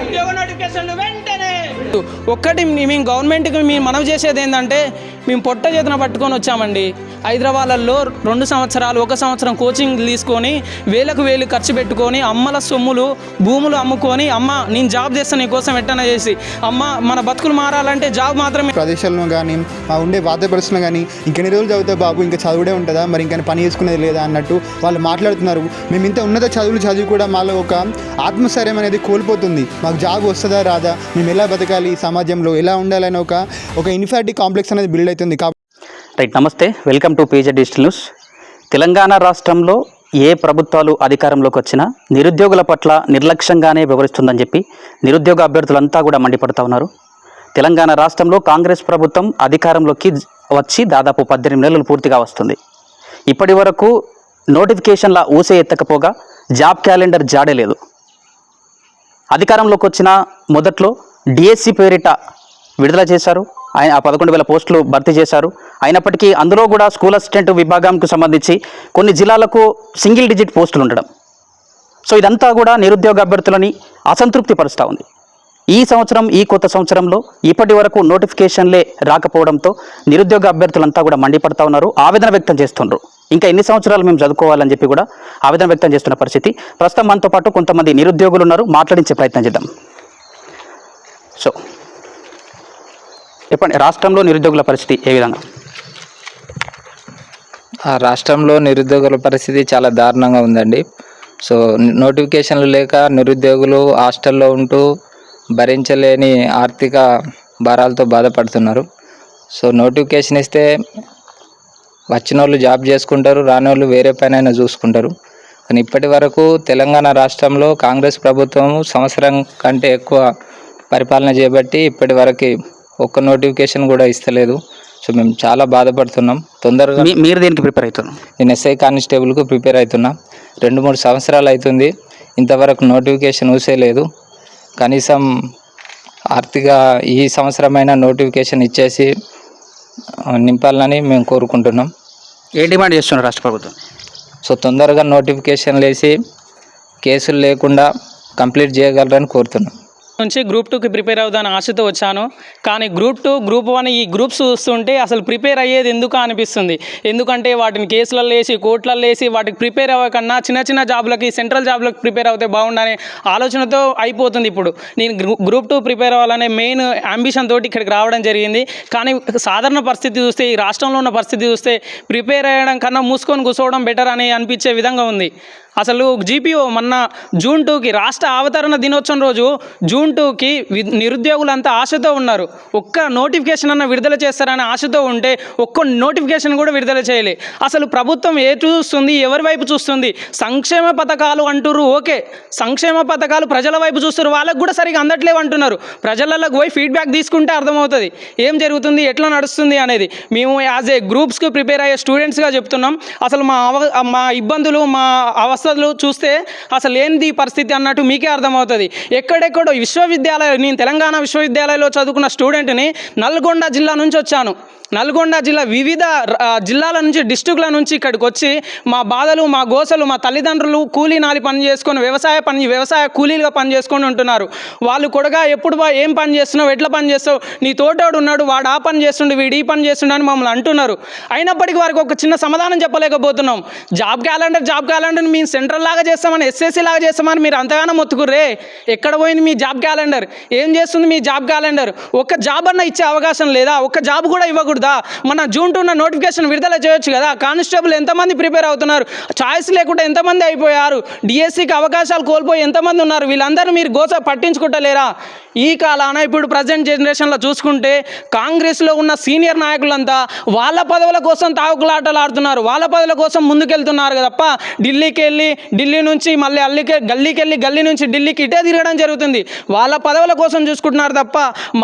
ఉద్యోగ నోటిఫికేషన్ వెంటనే. ఒక్కటి మేము గవర్నమెంట్కి మేము మనవి చేసేది ఏంటంటే, మేము పొట్ట చేతన పట్టుకొని వచ్చామండి. హైదరాబాద్లో 2 సంవత్సరాలు 1 సంవత్సరం కోచింగ్ తీసుకొని వేలకు వేలు ఖర్చు పెట్టుకొని అమ్మల సొమ్ములు భూములు అమ్ముకొని, అమ్మ నేను జాబ్ చేస్తాను నీకోసం ఎట్టన చేసి, అమ్మ మన బతుకులు మారాలంటే జాబ్ మాత్రమే. ప్రదేశాలను కానీ ఉండే వాతావరణ పరిస్థితులు కానీ ఇంకెన్ని రోజులు చదివితే బాబు ఇంకా చదువుడే ఉంటుందా, మరి ఇంకా పని చేసుకునేది లేదా అన్నట్టు వాళ్ళు మాట్లాడుతున్నారు. మేము ఇంత ఉన్నత చదువులు చదివి కూడా మాలో ఒక ఆత్మస్థైర్యం అనేది కోల్పోతుంది. మాకు జాబ్ వస్తుందా రాదా, మేము ఎలా బతకాలి, ఈ సమాజంలో ఎలా ఉండాలని ఒక ఇన్ఫారిటీ కాంప్లెక్స్ అనేది బిల్డ్ అవుతుంది. రైట్, నమస్తే, welcome to PJ digital news. Telangana రాష్ట్రంలో ఏ ప్రభుత్వాలు అధికారంలోకి వచ్చినా నిరుద్యోగుల పట్ల నిర్లక్ష్యంగానే వ్యవహరిస్తుందని చెప్పి నిరుద్యోగ అభ్యర్థులంతా కూడా మండిపడుతూ ఉన్నారు. తెలంగాణ రాష్ట్రంలో కాంగ్రెస్ ప్రభుత్వం అధికారంలోకి వచ్చి దాదాపు 18 నెలలు పూర్తిగా వస్తుంది. ఇప్పటి వరకు నోటిఫికేషన్ల ఊసే ఎత్తకపోగా జాబ్ క్యాలెండర్ జాడే లేదు. అధికారంలోకి వచ్చిన మొదట్లో DSC పేరిట విడుదల చేశారు. ఆయన 11,000 పోస్టులు భర్తీ చేశారు. అయినప్పటికీ అందులో కూడా స్కూల్ అసిస్టెంట్ విభాగంకు సంబంధించి కొన్ని జిల్లాలకు సింగిల్ డిజిట్ పోస్టులు ఉండడం. సో ఇదంతా కూడా నిరుద్యోగ అభ్యర్థులని అసంతృప్తి పరుస్తూ ఉంది. ఈ కొత్త సంవత్సరంలో ఇప్పటి వరకు నోటిఫికేషన్లే రాకపోవడంతో నిరుద్యోగ అభ్యర్థులంతా కూడా మండిపడతా ఉన్నారు, ఆవేదన వ్యక్తం చేస్తున్నారు. ఇంకా ఎన్ని సంవత్సరాలు మేము చదువుకోవాలని చెప్పి కూడా ఆవేదన వ్యక్తం చేస్తున్న పరిస్థితి. ప్రస్తుతం మనతో పాటు కొంతమంది నిరుద్యోగులు ఉన్నారు, మాట్లాడించే ప్రయత్నం చేద్దాం. సో చెప్పండి, రాష్ట్రంలో నిరుద్యోగుల పరిస్థితి ఏ విధంగా? రాష్ట్రంలో నిరుద్యోగుల పరిస్థితి చాలా దారుణంగా ఉందండి. సో నోటిఫికేషన్లు లేక నిరుద్యోగులు హాస్టల్లో ఉంటూ భరించలేని ఆర్థిక భారాలతో బాధపడుతున్నారు. సో నోటిఫికేషన్ ఇస్తే వచ్చిన వాళ్ళు జాబ్ చేసుకుంటారు, రాని వాళ్ళు వేరే పనైనా చూసుకుంటారు. కానీ ఇప్పటి వరకు తెలంగాణ రాష్ట్రంలో కాంగ్రెస్ ప్రభుత్వం సంవత్సరం కంటే ఎక్కువ పరిపాలన చేపట్టి ఇప్పటి వరకు ఒక్క నోటిఫికేషన్ కూడా ఇస్తలేదు. సో మేము చాలా బాధపడుతున్నాం. తొందరగా మీరు దేనికి ప్రిపేర్ అవుతున్నారు? నేను SI కానిస్టేబుల్కు ప్రిపేర్ అవుతున్నా. 2-3 సంవత్సరాలు అవుతుంది, ఇంతవరకు నోటిఫికేషన్ ఊసేలేదు. కనీసం ఆర్థిక ఈ సంవత్సరమైనా నోటిఫికేషన్ ఇచ్చేసి నింపాలని మేము కోరుకుంటున్నాం. ఏ డిమాండ్ చేస్తున్నారు రాష్ట్ర ప్రభుత్వం? సో తొందరగా నోటిఫికేషన్లు వేసి కేసులు లేకుండా కంప్లీట్ చేయగలరని కోరుతున్నాం. నుంచి Group 2కి ప్రిపేర్ అవుదాని ఆశతో వచ్చాను. కానీ Group 2, Group 1 ఈ గ్రూప్స్ చూస్తుంటే అసలు ప్రిపేర్ అయ్యేది ఎందుకు అనిపిస్తుంది. ఎందుకంటే వాటిని కేసులలో వేసి కోర్టులలో వేసి వాటికి ప్రిపేర్ అవ్వకన్నా చిన్న జాబ్లకి సెంట్రల్ జాబ్లకి ప్రిపేర్ అవుతే బాగుండనే ఆలోచనతో అయిపోతుంది. ఇప్పుడు నేను Group 2 ప్రిపేర్ అవ్వాలనే మెయిన్ అంబిషన్ తోటి ఇక్కడికి రావడం జరిగింది. కానీ సాధారణ పరిస్థితి చూస్తే, ఈ రాష్ట్రంలో ఉన్న పరిస్థితి చూస్తే ప్రిపేర్ అయ్యడం కన్నా మూసుకొని కూర్చోవడం బెటర్ అని అనిపించే విధంగా ఉంది. అసలు GPO మొన్న June 2కి రాష్ట్ర అవతరణ దినోత్సవం రోజు June 2కి నిరుద్యోగులంతా ఆశతో ఉన్నారు. ఒక్క నోటిఫికేషన్ అన్న విడుదల చేస్తారని ఆశతో ఉంటే ఒక్క నోటిఫికేషన్ కూడా విడుదల చేయలే. అసలు ప్రభుత్వం చూస్తుంది, ఎవరి వైపు చూస్తుంది? సంక్షేమ పథకాలు అంటున్నారు, ఓకే, సంక్షేమ పథకాలు ప్రజల వైపు చూస్తారు, వాళ్ళకు కూడా సరిగా అందట్లేవు అంటున్నారు. ప్రజలకు పోయి ఫీడ్బ్యాక్ తీసుకుంటే అర్థమవుతుంది ఏం జరుగుతుంది, ఎట్లా నడుస్తుంది అనేది. మేము యాజ్ ఏ గ్రూప్స్కి ప్రిపేర్ అయ్యే స్టూడెంట్స్గా చెప్తున్నాం. అసలు మా ఇబ్బందులు, మా అవస్థలు చూస్తే అసలు ఏంది పరిస్థితి అన్నట్టు మీకే అర్థమవుతుంది. ఎక్కడెక్కడో నేను తెలంగాణ విశ్వవిద్యాలయంలో చదువుకున్న స్టూడెంట్ని, నల్గొండ జిల్లా నుంచి వచ్చాను. నల్గొండ జిల్లా వివిధ జిల్లాల నుంచి, డిస్ట్రిక్ట్ల నుంచి ఇక్కడికి వచ్చి మా బాధలు, మా గోసలు, మా తల్లిదండ్రులు కూలీ నాలి పని చేసుకొని వ్యవసాయ కూలీలుగా పని చేసుకొని ఉంటున్నారు. వాళ్ళు కొడగా ఎప్పుడు ఏం పని చేస్తున్నావు, ఎట్లా పని చేస్తావు, నీ తోటోడు ఉన్నాడు, వాడు ఆ పని చేస్తుండే, వీడు ఈ పని చేస్తుండే అని మమ్మల్ని అంటున్నారు. అయినప్పటికీ వారికి ఒక చిన్న సమాధానం చెప్పలేకపోతున్నాం. జాబ్ క్యాలెండర్ మేము సెంట్రల్ లాగా చేస్తామని, SSC లాగా చేస్తామని మీరు అంతగానో మొత్తుకుర్రే. ఎక్కడ పోయింది మీ జాబ్ క్యాలెండర్? ఏం చేస్తుంది మీ జాబ్ క్యాలెండర్? ఒక్క జాబ్ అన్న ఇచ్చే అవకాశం లేదా? ఒక్క జాబ్ కూడా ఇవ్వకూడదు. మన June 2 నోటిఫికేషన్ విడుదల చేయొచ్చు కదా. కానిస్టేబుల్ ఎంతమంది ప్రిపేర్ అవుతున్నారు, చాయిస్ లేకుండా ఎంతమంది అయిపోయారు, DSCకి అవకాశాలు కోల్పోయి ఎంతమంది ఉన్నారు, వీళ్ళందరూ మీరు గోస పట్టించుకుంటలేరా? ఈ కాలాన ఇప్పుడు ప్రజెంట్ జనరేషన్లో చూసుకుంటే కాంగ్రెస్లో ఉన్న సీనియర్ నాయకులంతా వాళ్ళ పదవుల కోసం తాగులాటలు ఆడుతున్నారు, వాళ్ళ పదవుల కోసం ముందుకెళ్తున్నారు తప్ప ఢిల్లీ నుంచి మళ్ళీ గల్లీ నుంచి ఢిల్లీకి ఇటే తిరగడం జరుగుతుంది. వాళ్ళ పదవుల కోసం చూసుకుంటున్నారు తప్ప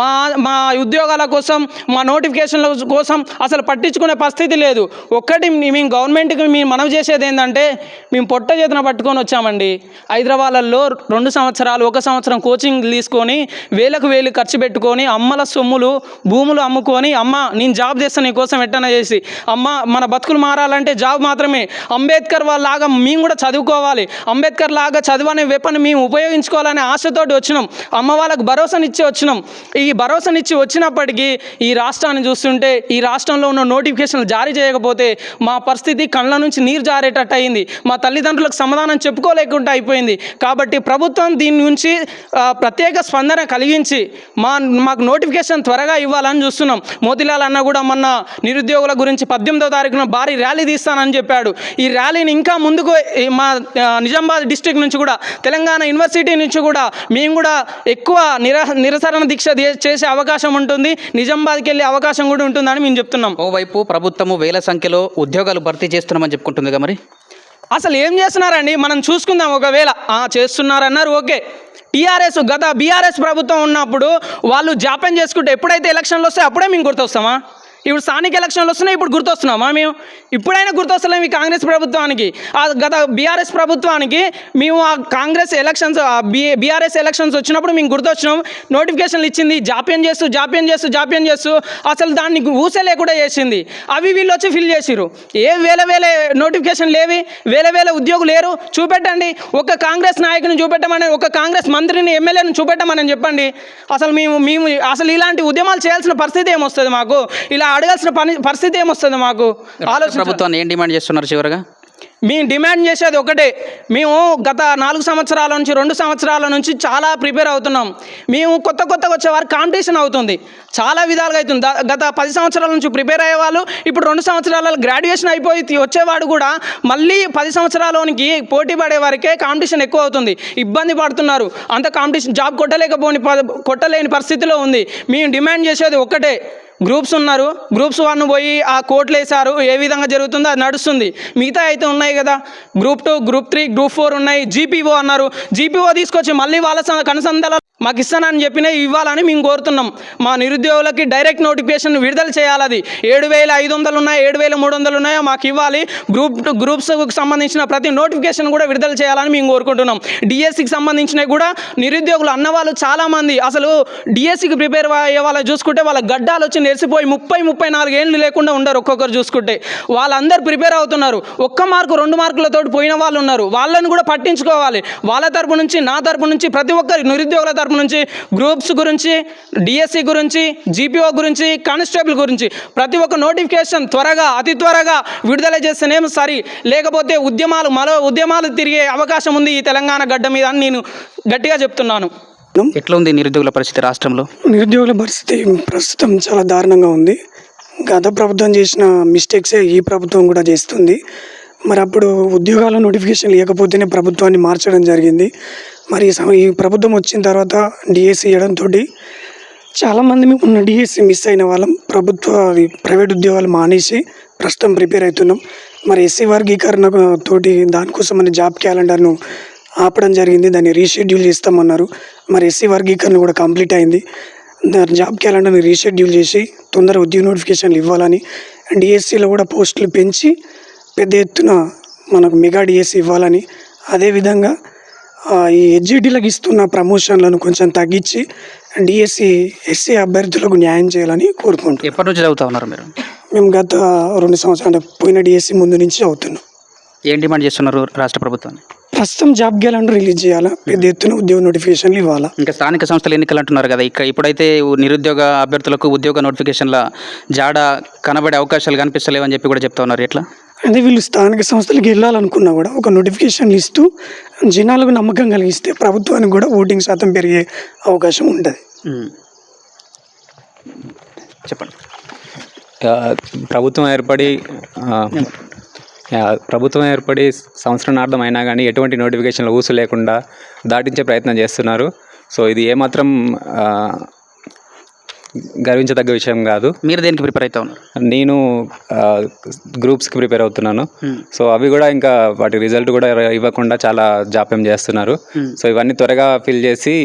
మా ఉద్యోగాల కోసం, మా నోటిఫికేషన్ల కోసం అసలు పట్టించుకునే పరిస్థితి లేదు. ఒక్కటి మేము గవర్నమెంట్కి మేము మనవి చేసేది ఏంటంటే, మేము పొట్ట చేతన పట్టుకొని వచ్చామండి. హైదరాబాద్లో 2 సంవత్సరాలు 1 సంవత్సరం కోచింగ్ తీసుకొని వేలకు వేలు ఖర్చు పెట్టుకొని అమ్మల సొమ్ములు భూములు అమ్ముకొని, అమ్మ నేను జాబ్ చేస్తాను నీకోసం ఎట్టన చేసి, అమ్మ మన బతుకులు మారాలంటే జాబ్ మాత్రమే. అంబేద్కర్ వాళ్ళలాగా మేము కూడా చదువుకోవాలి, అంబేద్కర్ లాగా చదువు అనే వెపన్ మేము ఉపయోగించుకోవాలనే ఆశతోటి వచ్చినాం. అమ్మ వాళ్ళకు భరోసానిచ్చి వచ్చినాం. ఈ భరోసానిచ్చి వచ్చినప్పటికీ ఈ రాష్ట్రాన్ని చూస్తుంటే ఈ రాష్ట్రంలో ఉన్న నోటిఫికేషన్లు జారీ చేయకపోతే మా పరిస్థితి కళ్ళ నుంచి నీరు జారేటట్టు అయింది. మా తల్లిదండ్రులకు సమాధానం చెప్పుకోలేకుండా అయిపోయింది. కాబట్టి ప్రభుత్వం దీని నుంచి ప్రత్యేక స్పందన కలిగించి మాకు నోటిఫికేషన్ త్వరగా ఇవ్వాలని చూస్తున్నాం. మోతిలాల్ అన్న కూడా మొన్న నిరుద్యోగుల గురించి 18వ తారీఖున భారీ ర్యాలీ తీస్తానని చెప్పాడు. ఈ ర్యాలీని ఇంకా ముందుకు మా నిజామాబాద్ డిస్టిక్ నుంచి కూడా తెలంగాణ యూనివర్సిటీ నుంచి కూడా మేము కూడా ఎక్కువ నిరసన దీక్ష చేసే అవకాశం ఉంటుంది. నిజామాబాద్కి వెళ్ళే అవకాశం కూడా ఉంటుందని మేము చెప్తున్నాం. ఓవైపు ప్రభుత్వము వేల సంఖ్యలో ఉద్యోగాలు భర్తీ చేస్తున్నామని చెప్పుకుంటుందిగా, మరి అసలు ఏం చేస్తున్నారండి మనం చూసుకుందాం. ఒకవేళ చేస్తున్నారన్నారు ఓకే. గత బీఆర్ఎస్ ప్రభుత్వం ఉన్నప్పుడు వాళ్ళు జాప్యం చేసుకుంటే ఎప్పుడైతే ఎలక్షన్లు వస్తాయి అప్పుడే మేము గుర్తొస్తామా? ఇప్పుడు స్థానిక ఎలక్షన్లు వస్తున్నాయి, ఇప్పుడు గుర్తొస్తున్నామా మేము? ఇప్పుడైనా గుర్తొస్తలేము ఈ కాంగ్రెస్ ప్రభుత్వానికి. గత బీఆర్ఎస్ ప్రభుత్వానికి మేము ఆ కాంగ్రెస్ ఎలక్షన్స్ బీఆర్ఎస్ ఎలక్షన్స్ వచ్చినప్పుడు మేము గుర్తొచ్చినాం. నోటిఫికేషన్లు ఇచ్చింది, జాప్యం చేస్తూ అసలు దాన్ని ఊసే కూడా చేసింది. అవి వీళ్ళు వచ్చి ఫిల్ చేసిరు. వేల నోటిఫికేషన్ లేవి, వేల ఉద్యోగులు లేరు. చూపెట్టండి, ఒక కాంగ్రెస్ నాయకుని చూపెట్టమని, ఒక కాంగ్రెస్ మంత్రిని ఎమ్మెల్యేని చూపెట్టమని చెప్పండి. అసలు మేము అసలు ఇలాంటి ఉద్యమాలు చేయాల్సిన పరిస్థితి ఏమొస్తుంది మాకు? ఇలా అడగాల్సిన పరిస్థితి ఏమొస్తుంది మాకు? ప్రభుత్వాన్ని ఏం డిమాండ్ చేస్తున్నారు చివరగా? మేము డిమాండ్ చేసేది ఒకటే. మేము గత 4 సంవత్సరాల నుంచి 2 సంవత్సరాల నుంచి చాలా ప్రిపేర్ అవుతున్నాం. మేము కొత్తగా వచ్చేవారు కాంపిటీషన్ అవుతుంది, చాలా విధాలుగా అవుతుంది. గత 10 సంవత్సరాల నుంచి ప్రిపేర్ అయ్యేవాళ్ళు ఇప్పుడు 2 సంవత్సరాల గ్రాడ్యుయేషన్ అయిపోయి వచ్చేవాడు కూడా మళ్ళీ 10 సంవత్సరాలకి పోటీ పడే వారికే కాంపిటీషన్ ఎక్కువ అవుతుంది. ఇబ్బంది పడుతున్నారు. అంత కాంపిటీషన్ జాబ్ కొట్టలేని పరిస్థితిలో ఉంది. మేము డిమాండ్ చేసేది ఒక్కటే. గ్రూప్స్ ఉన్నారు, గ్రూప్స్ 1 పోయి ఆ కోట్లు వేశారు. ఏ విధంగా జరుగుతుందో అది నడుస్తుంది. మిగతా అయితే ఉన్నాయి కదా, గ్రూప్ 2, గ్రూప్ 3, గ్రూప్ 4 ఉన్నాయి. జీపీఓ అన్నారు, జీపీఓ తీసుకొచ్చి మళ్ళీ వాళ్ళ కనుసంధానాలు మాకు ఇస్తానని చెప్పిన ఇవ్వాలని మేము కోరుతున్నాం. మా నిరుద్యోగులకి డైరెక్ట్ నోటిఫికేషన్ విడుదల చేయాలి. అది 7,500 ఉన్నాయి, 7,300 ఉన్నాయో మాకు ఇవ్వాలి. గ్రూప్స్కి సంబంధించిన ప్రతి నోటిఫికేషన్ కూడా విడుదల చేయాలని మేము కోరుకుంటున్నాం. డిఎస్సికి సంబంధించినవి కూడా నిరుద్యోగులు అన్నవాళ్ళు చాలామంది అసలు డిఎస్సికి ప్రిపేర్ అయ్యే వాళ్ళు చూసుకుంటే వాళ్ళ గడ్డాలు వచ్చి నెరిసిపోయి 30-34 ఏళ్ళు లేకుండా ఉండరు. ఒక్కొక్కరు చూసుకుంటే వాళ్ళందరూ ప్రిపేర్ అవుతున్నారు. 1 మార్కు 2 మార్కులతో పోయిన వాళ్ళు ఉన్నారు. వాళ్ళని కూడా పట్టించుకోవాలి. వాళ్ళ తరపు నుంచి, నా తరపు నుంచి, ప్రతి ఒక్కరి నిరుద్యోగుల తరపు నుంచి, గ్రూప్స్ గురించి, డిఎస్సి గురించి, జీపీఓ గురించి, కానిస్టేబుల్ గురించి ప్రతి ఒక్క నోటిఫికేషన్ అతి త్వరగా విడుదల చేస్తేనేమో సరి, లేకపోతే ఉద్యమాలు తిరిగే అవకాశం ఉంది ఈ తెలంగాణ గడ్డ మీద అని నేను గట్టిగా చెప్తున్నాను. ఎట్లా ఉంది నిరుద్యోగుల పరిస్థితి రాష్ట్రంలో? నిరుద్యోగుల పరిస్థితి ప్రస్తుతం చాలా దారుణంగా ఉంది. గత ప్రభుత్వం చేసిన మిస్టేక్సే ఈ ప్రభుత్వం కూడా చేస్తుంది. మరి అప్పుడు ఉద్యోగాల నోటిఫికేషన్ లేకపోతేనే ప్రభుత్వాన్ని మార్చడం జరిగింది. మరి ఈ ప్రభుత్వం వచ్చిన తర్వాత డిఎస్సి ఇవ్వడంతో చాలామంది ఉన్న డిఎస్సి మిస్ అయిన వాళ్ళం ప్రైవేట్ ఉద్యోగాలు మానేసి ప్రస్తుతం ప్రిపేర్ అవుతున్నాం. మరి ఎస్సీ వర్గీకరణ తోటి దానికోసం మన జాబ్ క్యాలెండర్ను ఆపడం జరిగింది. దాన్ని రీషెడ్యూల్ చేస్తామన్నారు. మరి ఎస్సీ వర్గీకరణ కూడా కంప్లీట్ అయింది. దాని జాబ్ క్యాలెండర్ని రీషెడ్యూల్ చేసి తొందరగా ఉద్యోగ నోటిఫికేషన్లు ఇవ్వాలని, డిఎస్సిలో కూడా పోస్టులు పెంచి పెద్ద ఎత్తున మనకు మెగా డిఎస్సి ఇవ్వాలని, అదేవిధంగా ఈ హెచ్జిటీలకు ఇస్తున్న ప్రమోషన్లను కొంచెం తగ్గించి డిఎస్సి ఎస్సీ అభ్యర్థులకు న్యాయం చేయాలని కోరుకుంటున్నాం. ఎప్పటి నుంచి చదువుతా ఉన్నారు మీరు? మేము గత 2 సంవత్సరాలు పోయిన డిఎస్సి ముందు నుంచి చదువుతున్నాం. ఏం డిమాండ్ చేస్తున్నారు రాష్ట్ర ప్రభుత్వాన్ని? ప్రస్తుతం జాబ్ క్యాలెండర్ రిలీజ్ చేయాలా, పెద్ద ఎత్తున ఉద్యోగ నోటిఫికేషన్లు ఇవ్వాలా. ఇంకా స్థానిక సంస్థల ఎన్నికలు అంటున్నారు కదా, ఇప్పుడైతే నిరుద్యోగ అభ్యర్థులకు ఉద్యోగ నోటిఫికేషన్ల జాడ కనబడే అవకాశాలు కనిపిస్తలేవని చెప్పి కూడా చెప్తా ఉన్నారు. ఎట్లా? అదే వీళ్ళు స్థానిక సంస్థలకు వెళ్ళాలనుకున్నా కూడా ఒక నోటిఫికేషన్లు ఇస్తూ జనాలకు నమ్మకం కలిగిస్తే ప్రభుత్వానికి కూడా ఓటింగ్ శాతం పెరిగే అవకాశం ఉంటుంది. చెప్పండి. ప్రభుత్వం ఏర్పడి సంవత్సరార్థం అయినా కానీ ఎటువంటి నోటిఫికేషన్లు ఊసు లేకుండా దాటించే ప్రయత్నం చేస్తున్నారు. సో ఇది ఏమాత్రం గర్వించదగ్గ విషయం కాదు. మీరు దేనికి ప్రిపేర్ అవుతా ఉన్నారు? నేను గ్రూప్స్కి ప్రిపేర్ అవుతున్నాను. సో అవి కూడా ఇంకా వాటి రిజల్ట్ కూడా ఇవ్వకుండా చాలా జాప్యం చేస్తున్నారు. సో ఇవన్నీ త్వరగా ఫిల్ చేసి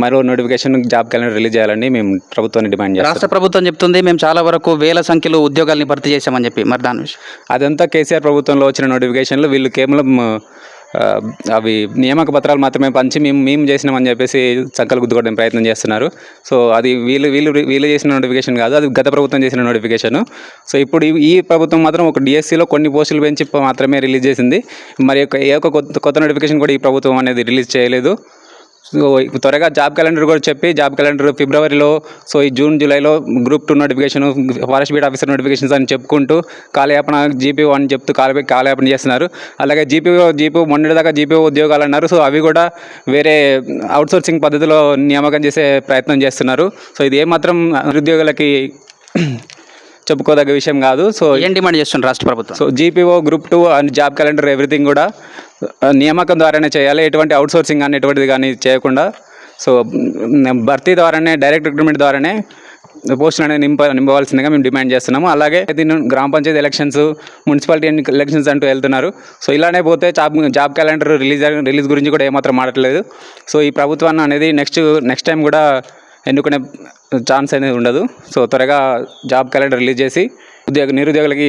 మరో నోటిఫికేషన్ జాబ్ క్యాలెండర్ రిలీజ్ చేయాలని మేము ప్రభుత్వాన్ని డిమాండ్ చేస్తాం. రాష్ట్ర ప్రభుత్వం చెప్తుంది మేము చాలా వరకు వేల సంఖ్యలో ఉద్యోగాల్ని భర్తీ చేశామని చెప్పి. మరి దాని విషయం అదంతా కేసీఆర్ ప్రభుత్వంలో వచ్చిన నోటిఫికేషన్లు. వీళ్ళు కేవలం అవి నియామక పత్రాలు మాత్రమే పంచి మేము చేసినామని చెప్పేసి చక్కలు గుద్దుకోవడం ప్రయత్నం చేస్తున్నారు. సో అది వీళ్ళు చేసిన నోటిఫికేషన్ కాదు, అది గత ప్రభుత్వం చేసిన నోటిఫికేషన్. సో ఇప్పుడు ఈ ప్రభుత్వం మాత్రం ఒక డిఎస్సిలో కొన్ని పోస్టులు పెంచి మాత్రమే రిలీజ్ చేసింది. మరి ఏ ఒక్క కొత్త నోటిఫికేషన్ కూడా ఈ ప్రభుత్వం అనేది రిలీజ్ చేయలేదు. సో త్వరగా జాబ్ క్యాలెండర్ కూడా చెప్పి జాబ్ క్యాలెండర్ ఫిబ్రవరిలో, సో ఈ జూన్ జూలైలో group 2 notification, forest beat officer notifications అని చెప్పుకుంటూ కాలయాపన జీపీఓ అని చెప్తూ కాలయాపన చేస్తున్నారు. అలాగే జీపీఓ మొన్నటిదాకా జీపీఓ ఉద్యోగాలు అన్నారు. సో అవి కూడా వేరే అవుట్సోర్సింగ్ పద్ధతిలో నియామకం చేసే ప్రయత్నం చేస్తున్నారు. సో ఇది ఏమాత్రం నిరుద్యోగులకి చెప్పుకోదగ్గ విషయం కాదు. సో ఏం డిమాండ్ చేస్తున్నారు రాష్ట్ర ప్రభుత్వం? So GPO group 2 and job calendar everything కూడా నియామకం ద్వారానే చేయాలి, ఎటువంటి అవుట్సోర్సింగ్ కానీ ఎటువంటిది కానీ చేయకుండా. సో భర్తీ ద్వారానే, డైరెక్ట్ రిక్రూట్మెంట్ ద్వారానే పోస్టులు అనేది నింపవలసిందిగా మేము డిమాండ్ చేస్తున్నాము. అలాగే దీన్ని గ్రామ పంచాయతీ ఎలక్షన్స్, మున్సిపాలిటీ ఎలక్షన్స్ అంటూ వెళ్తున్నారు. సో ఇలానే పోతే జాబ్ క్యాలెండర్ రిలీజ్ గురించి కూడా ఏమాత్రం మాట్లాడలేదు. సో ఈ ప్రభుత్వాన్ని అనేది నెక్స్ట్ టైం కూడా ఎన్నుకునే ఛాన్స్ అనేది ఉండదు. సో త్వరగా జాబ్ క్యాలెండర్ రిలీజ్ చేసి నిరుద్యోగులకి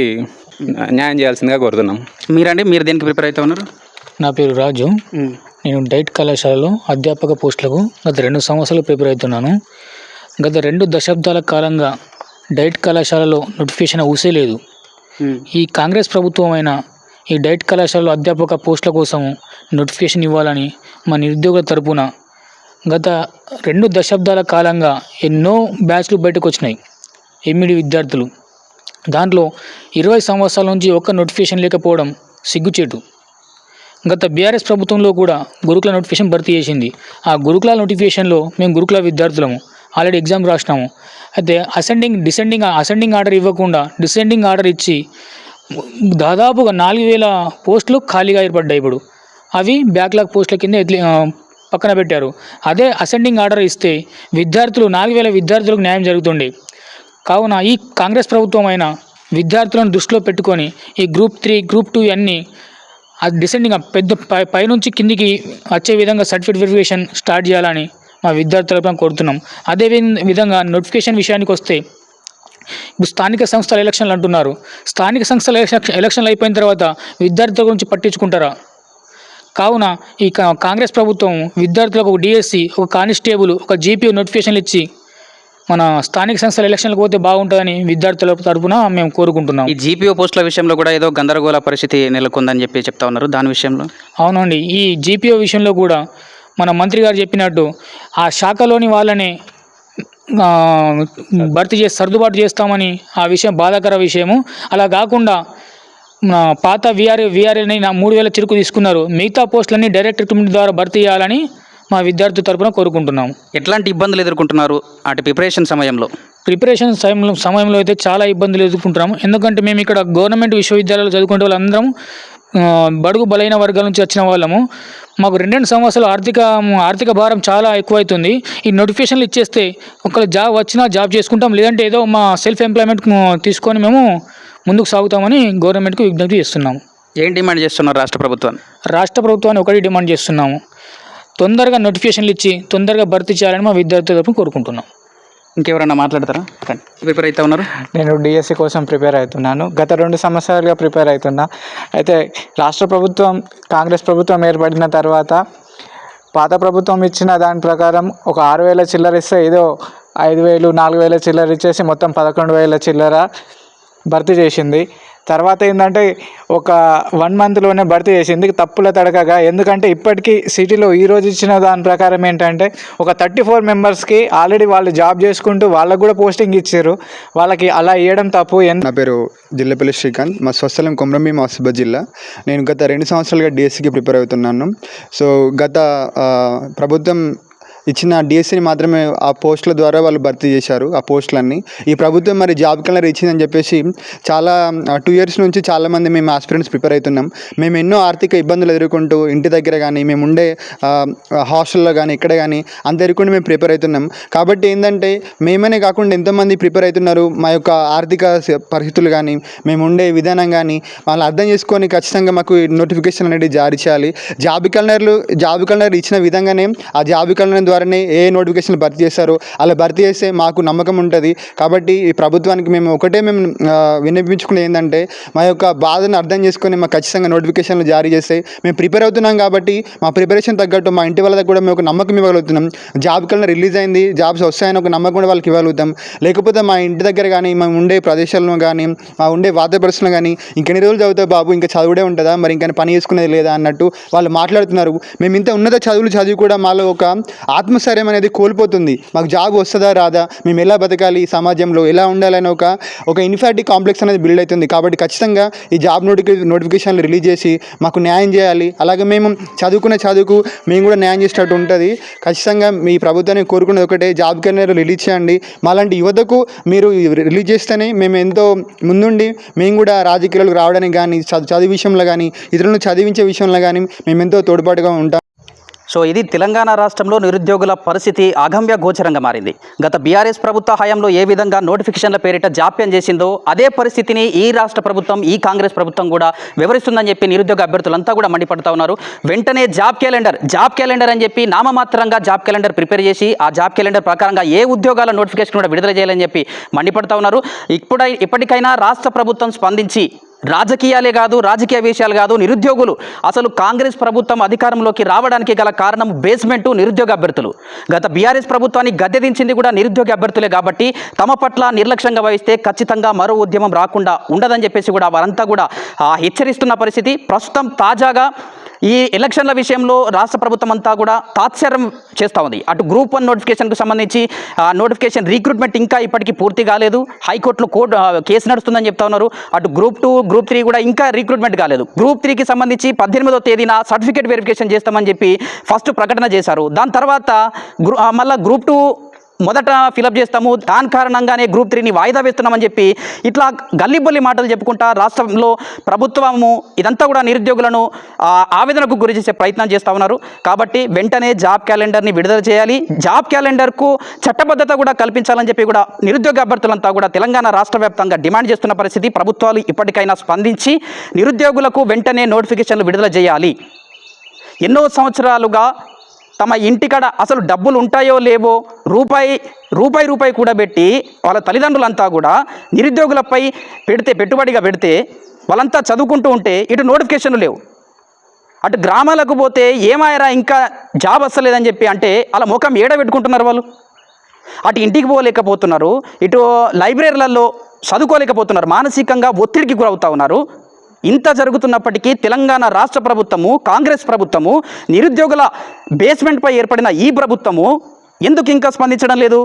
న్యాయం చేయాల్సిందిగా కోరుతున్నాం. మీరు దేనికి ప్రిపేర్ అవుతా ఉన్నారు? నా పేరు రాజు. నేను డైట్ కళాశాలలో అధ్యాపక పోస్టులకు గత 2 సంవత్సరాలు ప్రిపేర్ అవుతున్నాను. గత 2 దశాబ్దాల కాలంగా డైట్ కళాశాలలో నోటిఫికేషన్ ఊసేలేదు. ఈ కాంగ్రెస్ ప్రభుత్వం అయినా ఈ డైట్ కళాశాలలో అధ్యాపక పోస్టుల కోసం నోటిఫికేషన్ ఇవ్వాలని మా నిరుద్యోగుల తరపున గత 2 దశాబ్దాల కాలంగా ఎన్నో బ్యాచ్లు బయటకు వచ్చినాయి ఎంఈడి విద్యార్థులు. దాంట్లో 20 సంవత్సరాల నుంచి ఒక్క నోటిఫికేషన్ లేకపోవడం సిగ్గుచేటు. గత బీఆర్ఎస్ ప్రభుత్వంలో కూడా గురుకుల నోటిఫికేషన్ భర్తీ చేసింది. ఆ గురుకుల నోటిఫికేషన్లో మేము గురుకుల విద్యార్థులము ఆల్రెడీ ఎగ్జామ్ రాసినాము. అయితే అసెండింగ్ ఆర్డర్ ఇవ్వకుండా డిసెండింగ్ ఆర్డర్ ఇచ్చి దాదాపుగా 4000 పోస్టులు ఖాళీగా ఏర్పడ్డాయి. ఇప్పుడు అవి బ్యాక్లాగ్ పోస్టుల కింద పక్కన పెట్టారు. అదే అసెండింగ్ ఆర్డర్ ఇస్తే 4000 విద్యార్థులకు న్యాయం జరుగుతుండే. కావున ఈ కాంగ్రెస్ ప్రభుత్వం అయినా విద్యార్థులను దృష్టిలో పెట్టుకొని ఈ గ్రూప్ 3, గ్రూప్ 2 అన్నీ అది డిసెండింగ్ పెద్ద పైనుంచి కిందికి వచ్చే విధంగా సర్టిఫికేట్ వెరిఫికేషన్ స్టార్ట్ చేయాలని మా విద్యార్థులపై కోరుతున్నాం. అదే విధంగా నోటిఫికేషన్ విషయానికి వస్తే ఇప్పుడు స్థానిక సంస్థల ఎలక్షన్లు అంటున్నారు. స్థానిక సంస్థల ఎలక్షన్లు అయిపోయిన తర్వాత విద్యార్థుల గురించి పట్టించుకుంటారా? కావున ఈ కాంగ్రెస్ ప్రభుత్వం విద్యార్థులకు ఒక డిఎస్సి, ఒక కానిస్టేబుల్, ఒక జీపీఓ నోటిఫికేషన్లు ఇచ్చి మన స్థానిక సంస్థల ఎలక్షన్లకు పోతే బాగుంటుందని విద్యార్థుల తరపున మేము కోరుకుంటున్నాం. ఈ జీపీఓ పోస్టుల విషయంలో కూడా ఏదో గందరగోళ పరిస్థితి నెలకొందని చెప్తా ఉన్నారు. దాని విషయంలో? అవునండి, ఈ జీపీఓ విషయంలో కూడా మన మంత్రి గారు చెప్పినట్టు ఆ శాఖలోని వాళ్ళని భర్తీ చేసి సర్దుబాటు చేస్తామని ఆ విషయం బాధాకర విషయము. అలా కాకుండా పాత వీఆర్ఏని 3000 చిరుకు తీసుకున్నారు. మిగతా పోస్టులన్నీ డైరెక్ట్ రిక్రూట్మెంట్ ద్వారా భర్తీ చేయాలని మా విద్యార్థి తరపున కోరుకుంటున్నాము. ఎట్లాంటి ఇబ్బందులు ఎదుర్కొంటున్నారు అటు ప్రిపరేషన్ సమయంలో అయితే చాలా ఇబ్బందులు ఎదుర్కొంటున్నాము. ఎందుకంటే మేము ఇక్కడ గవర్నమెంట్ విశ్వవిద్యాలయాలు చదువుకునే వాళ్ళందరం బడుగు బలైన వర్గాల నుంచి వచ్చిన వాళ్ళము. మాకు 2 సంవత్సరాలు ఆర్థిక భారం చాలా ఎక్కువైతుంది. ఈ నోటిఫికేషన్లు ఇచ్చేస్తే ఒకవేళ జాబ్ వచ్చినా జాబ్ చేసుకుంటాం, లేదంటే ఏదో మా సెల్ఫ్ ఎంప్లాయ్మెంట్ తీసుకొని మేము ముందుకు సాగుతామని గవర్నమెంట్కి విజ్ఞప్తి చేస్తున్నాము. ఏం డిమాండ్ చేస్తున్నారు రాష్ట్ర ప్రభుత్వాన్ని? ఒకటి డిమాండ్ చేస్తున్నాము, తొందరగా నోటిఫికేషన్లు ఇచ్చి తొందరగా భర్తీ చేయాలని మా విద్యార్థుల తరపున కోరుకుంటున్నాం. ఇంకెవరన్నా మాట్లాడతారా? ప్రిపేర్ అవుతా ఉన్నారు? నేను డిఎస్సి కోసం ప్రిపేర్ అవుతున్నాను. గత 2 సంవత్సరాలుగా ప్రిపేర్ అవుతున్నా. అయితే రాష్ట్ర ప్రభుత్వం, కాంగ్రెస్ ప్రభుత్వం ఏర్పడిన తర్వాత పాత ప్రభుత్వం ఇచ్చిన దాని ప్రకారం ఒక 6000 చిల్లర ఇస్తే ఏదో 5000, 4000 చిల్లర ఇచ్చేసి మొత్తం 11,000 చిల్లర భర్తీ చేసింది. తర్వాత ఏంటంటే ఒక 1 మంత్లోనే భర్తీ చేసింది తప్పుల తడకగా. ఎందుకంటే ఇప్పటికీ సిటీలో ఈరోజు ఇచ్చిన దాని ప్రకారం ఏంటంటే ఒక 34 మెంబర్స్కి ఆల్రెడీ వాళ్ళు జాబ్ చేసుకుంటూ వాళ్ళకు కూడా పోస్టింగ్ ఇచ్చారు. వాళ్ళకి అలా ఇవ్వడం తప్పు. నా పేరు జిల్లపల్లి శ్రీకాంత్, మా స్వస్థలం కొమరంభీం ఆసిఫాబాద్ జిల్లా. నేను గత 2 సంవత్సరాలుగా డిఎస్సికి ప్రిపేర్ అవుతున్నాను. సో గత ప్రభుత్వం ఇచ్చిన డిఎస్సిని మాత్రమే ఆ పోస్టుల ద్వారా వాళ్ళు భర్తీ చేశారు ఆ పోస్టులన్నీ. ఈ ప్రభుత్వం మరి జాబ్ క్యాలెండర్ ఇచ్చిందని చెప్పేసి చాలా 2 years నుంచి చాలామంది మేము ఆస్పిరెంట్స్ ప్రిపేర్ అవుతున్నాం. మేము ఎన్నో ఆర్థిక ఇబ్బందులు ఎదుర్కొంటూ ఇంటి దగ్గర కానీ, మేము ఉండే హాస్టల్లో కానీ, ఇక్కడ కానీ అంత ఎదుర్కొని మేము ప్రిపేర్ అవుతున్నాం. కాబట్టి ఏంటంటే మేమనే కాకుండా ఎంతోమంది ప్రిపేర్ అవుతున్నారు. మా యొక్క ఆర్థిక పరిస్థితులు కానీ, మేము ఉండే విధానం కానీ వాళ్ళు అర్థం చేసుకొని ఖచ్చితంగా మాకు నోటిఫికేషన్ అనేది జారీ చేయాలి. జాబ్ క్యాలెండర్ ఇచ్చిన విధంగానే ఆ జాబ్ క్యాలెండర్ ద్వారానే ఏ నోటిఫికేషన్లు భర్తీ చేస్తారో అలా భర్తీ చేస్తే మాకు నమ్మకం ఉంటుంది. కాబట్టి ఈ ప్రభుత్వానికి మేము విన్నపించుకునేది ఏంటంటే మా యొక్క బాధను అర్థం చేసుకొని మాకు ఖచ్చితంగా నోటిఫికేషన్లు జారీ చేస్తే మేము ప్రిపేర్ అవుతున్నాం. కాబట్టి మా ప్రిపరేషన్ తగ్గట్టు మా ఇంటి వాళ్ళకి కూడా మేము ఒక నమ్మకం ఇవ్వగలుగుతున్నాం. జాబ్ కన్నా రిలీజ్ అయింది, జాబ్స్ వస్తాయని ఒక నమ్మకం కూడా వాళ్ళకి ఇవ్వగలుగుతాం. లేకపోతే మా ఇంటి దగ్గర కానీ మేము ఉండే ప్రదేశాల్లో కానీ మా ఉండే వాతావరణంలో కానీ ఇంకెన్ని రోజులు చదువుతావు బాబు, ఇంకా చదువుడే ఉంటుందా, మరి ఇంకా పని చేసుకునేది లేదా అన్నట్టు వాళ్ళు మాట్లాడుతున్నారు. మేము ఇంత ఉన్నత చదువులు చదివి కూడా మాలో ఒక ఆత్మస్థైర్యం అనేది కోల్పోతుంది. మాకు జాబ్ వస్తుందా రాదా, మేము ఎలా బతకాలి, ఈ సమాజంలో ఎలా ఉండాలని ఒక ఇన్ఫారిటీ కాంప్లెక్స్ అనేది బిల్డ్ అవుతుంది. కాబట్టి ఖచ్చితంగా ఈ జాబ్ నోటిఫికేషన్లు రిలీజ్ చేసి మాకు న్యాయం చేయాలి. అలాగే మేము చదువుకునే చదువుకు మేము కూడా న్యాయం చేసేటట్టు ఉంటుంది. ఖచ్చితంగా మీ ప్రభుత్వాన్ని కోరుకునేది ఒకటే, జాబ్ కెరీర్ రిలీజ్ చేయండి. మాలాంటి యువతకు మీరు రిలీజ్ చేస్తేనే మేము ఎంతో ముందుండి మేము కూడా రాజకీయాలకు రావడానికి కానీ చదువు విషయంలో కానీ ఇతరులను చదివించే విషయంలో కానీ మేము ఎంతో తోడ్పాటుగా ఉంటాం. సో ఇది తెలంగాణ రాష్ట్రంలో నిరుద్యోగుల పరిస్థితి అగమ్య గోచరంగా మారింది. గత బీఆర్ఎస్ ప్రభుత్వ హయాంలో ఏ విధంగా నోటిఫికేషన్ల పేరిట జాప్యం చేసిందో అదే పరిస్థితిని ఈ రాష్ట్ర ప్రభుత్వం, ఈ కాంగ్రెస్ ప్రభుత్వం కూడా వివరిస్తుందని చెప్పి నిరుద్యోగ అభ్యర్థులంతా కూడా మండిపడుతూ ఉన్నారు. వెంటనే జాబ్ క్యాలెండర్ అని చెప్పి నామమాత్రంగా జాబ్ క్యాలెండర్ ప్రిపేర్ చేసి ఆ జాబ్ క్యాలెండర్ ప్రకారంగా ఏ ఉద్యోగాల నోటిఫికేషన్ కూడా విడుదల చేయాలని చెప్పి మండిపడుతూ ఉన్నారు. ఇప్పటికైనా రాష్ట్ర ప్రభుత్వం స్పందించి రాజకీయాలే కాదు, రాజకీయ విషయాలు కాదు, నిరుద్యోగులు అసలు కాంగ్రెస్ ప్రభుత్వం అధికారంలోకి రావడానికి గల కారణం బేస్మెంటు నిరుద్యోగ అభ్యర్థులు. గత బీఆర్ఎస్ ప్రభుత్వాన్ని గద్దెదించింది కూడా నిరుద్యోగ అభ్యర్థులే. కాబట్టి తమ పట్ల నిర్లక్ష్యంగా వహిస్తే ఖచ్చితంగా మరో ఉద్యమం రాకుండా ఉండదని చెప్పేసి కూడా వారంతా కూడా హెచ్చరిస్తున్న పరిస్థితి. ప్రస్తుతం తాజాగా ఈ ఎలక్షన్ల విషయంలో రాష్ట్ర ప్రభుత్వం అంతా కూడా తాత్సర్యం చేస్తూ ఉంది. అటు గ్రూప్ 1 నోటిఫికేషన్కు సంబంధించి నోటిఫికేషన్ రిక్రూట్మెంట్ ఇంకా ఇప్పటికీ పూర్తి కాలేదు. హైకోర్టులో కేసు నడుస్తుందని చెప్తా ఉన్నారు. అటు గ్రూప్ 2, గ్రూప్ 3 కూడా ఇంకా రిక్రూట్మెంట్ కాలేదు. గ్రూప్ 3కి సంబంధించి 18వ తేదీన సర్టిఫికేట్ వెరిఫికేషన్ చేస్తామని చెప్పి ఫస్ట్ ప్రకటన చేశారు. దాని తర్వాత మళ్ళీ గ్రూప్ 2 మొదట ఫిలప్ చేస్తాము, దాని కారణంగానే గ్రూప్ 3ని వాయిదా వేస్తున్నామని చెప్పి ఇట్లా గల్లిబొల్లి మాటలు చెప్పుకుంటా రాష్ట్రంలో ప్రభుత్వము ఇదంతా కూడా నిరుద్యోగులను ఆవేదనకు గురి చేసే ప్రయత్నం చేస్తూ ఉన్నారు. కాబట్టి వెంటనే జాబ్ క్యాలెండర్ని విడుదల చేయాలి. జాబ్ క్యాలెండర్కు చట్టబద్ధత కూడా కల్పించాలని చెప్పి కూడా నిరుద్యోగ అభ్యర్థులంతా కూడా తెలంగాణ రాష్ట్ర వ్యాప్తంగా డిమాండ్ చేస్తున్న పరిస్థితి. ప్రభుత్వాలు ఇప్పటికైనా స్పందించి నిరుద్యోగులకు వెంటనే నోటిఫికేషన్లు విడుదల చేయాలి. ఎన్నో సంవత్సరాలుగా తమ ఇంటికాడ అసలు డబ్బులు ఉంటాయో లేవో రూపాయి కూడా పెట్టి వాళ్ళ తల్లిదండ్రులంతా కూడా నిరుద్యోగులపై పెట్టుబడిగా పెడితే వాళ్ళంతా చదువుకుంటూ ఉంటే ఇటు నోటిఫికేషన్లు లేవు. అటు గ్రామాలకు పోతే ఏమాయరా ఇంకా జాబ్ వస్తలేదని చెప్పి అంటే అలా ముఖం ఏడబెట్టుకుంటున్నారు వాళ్ళు. అటు ఇంటికి పోలేకపోతున్నారు, ఇటు లైబ్రరీలలో చదువుకోలేకపోతున్నారు, మానసికంగా ఒత్తిడికి గురవుతూ ఉన్నారు. ఇంత జరుగుతున్నప్పటికీ తెలంగాణ రాష్ట్ర ప్రభుత్వము, కాంగ్రెస్ ప్రభుత్వము, నిరుద్యోగుల బేస్మెంట్పై ఏర్పడిన ఈ ప్రభుత్వము ఎందుకు ఇంకా స్పందించడం లేదు?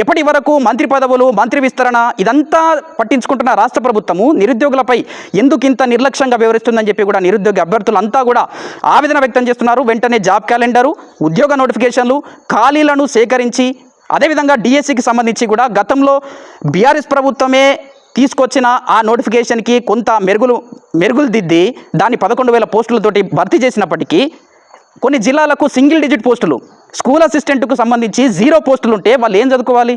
ఎప్పటి వరకు మంత్రి పదవులు, మంత్రి విస్తరణ ఇదంతా పట్టించుకుంటున్న రాష్ట్ర ప్రభుత్వము నిరుద్యోగులపై ఎందుకు ఇంత నిర్లక్ష్యంగా వ్యవహరిస్తుందని చెప్పి కూడా నిరుద్యోగ అభ్యర్థులంతా కూడా ఆవేదన వ్యక్తం చేస్తున్నారు. వెంటనే జాబ్ క్యాలెండరు, ఉద్యోగ నోటిఫికేషన్లు, ఖాళీలను సేకరించి అదేవిధంగా డిఎస్సికి సంబంధించి కూడా గతంలో బీఆర్ఎస్ ప్రభుత్వమే తీసుకొచ్చిన ఆ నోటిఫికేషన్కి కొంత మెరుగులు దిద్ది దాన్ని 11,000 పోస్టులతోటి భర్తీ చేసినప్పటికీ కొన్ని జిల్లాలకు సింగిల్ డిజిట్ పోస్టులు, స్కూల్ అసిస్టెంట్కు సంబంధించి 0 పోస్టులు ఉంటే వాళ్ళు ఏం చదువుకోవాలి?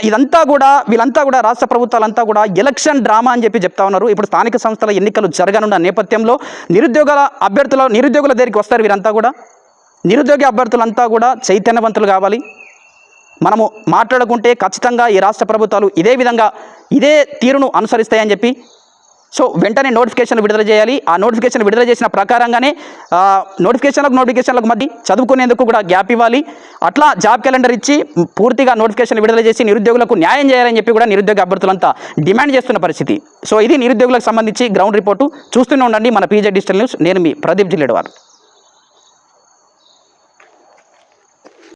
వీళ్ళంతా కూడా రాష్ట్ర ప్రభుత్వాలంతా కూడా ఎలక్షన్ డ్రామా అని చెప్పి చెప్తా ఉన్నారు. ఇప్పుడు స్థానిక సంస్థల ఎన్నికలు జరగనున్న నేపథ్యంలో నిరుద్యోగుల దగ్గరికి వస్తారు వీరంతా కూడా. నిరుద్యోగ అభ్యర్థులంతా కూడా చైతన్యవంతులు కావాలి. మనము మాట్లాడుకుంటే ఖచ్చితంగా ఈ రాష్ట్ర ప్రభుత్వాలు ఇదే తీరును అనుసరిస్తాయని చెప్పి సో వెంటనే నోటిఫికేషన్ విడుదల చేయాలి. ఆ నోటిఫికేషన్ విడుదల చేసిన ప్రకారంగానే నోటిఫికేషన్లకు మధ్య చదువుకునేందుకు కూడా గ్యాప్ ఇవ్వాలి. అట్లా జాబ్ క్యాలెండర్ ఇచ్చి పూర్తిగా నోటిఫికేషన్ విడుదల చేసి నిరుద్యోగులకు న్యాయం చేయాలని చెప్పి కూడా నిరుద్యోగ అభ్యర్థులంతా డిమాండ్ చేస్తున్న పరిస్థితి. సో ఇది నిరుద్యోగులకు సంబంధించి గ్రౌండ్ రిపోర్టు. చూస్తూనే ఉండండి మన పీజే డిజిటల్ న్యూస్. నేను మీ ప్రదీప్ జిల్లేడవారు.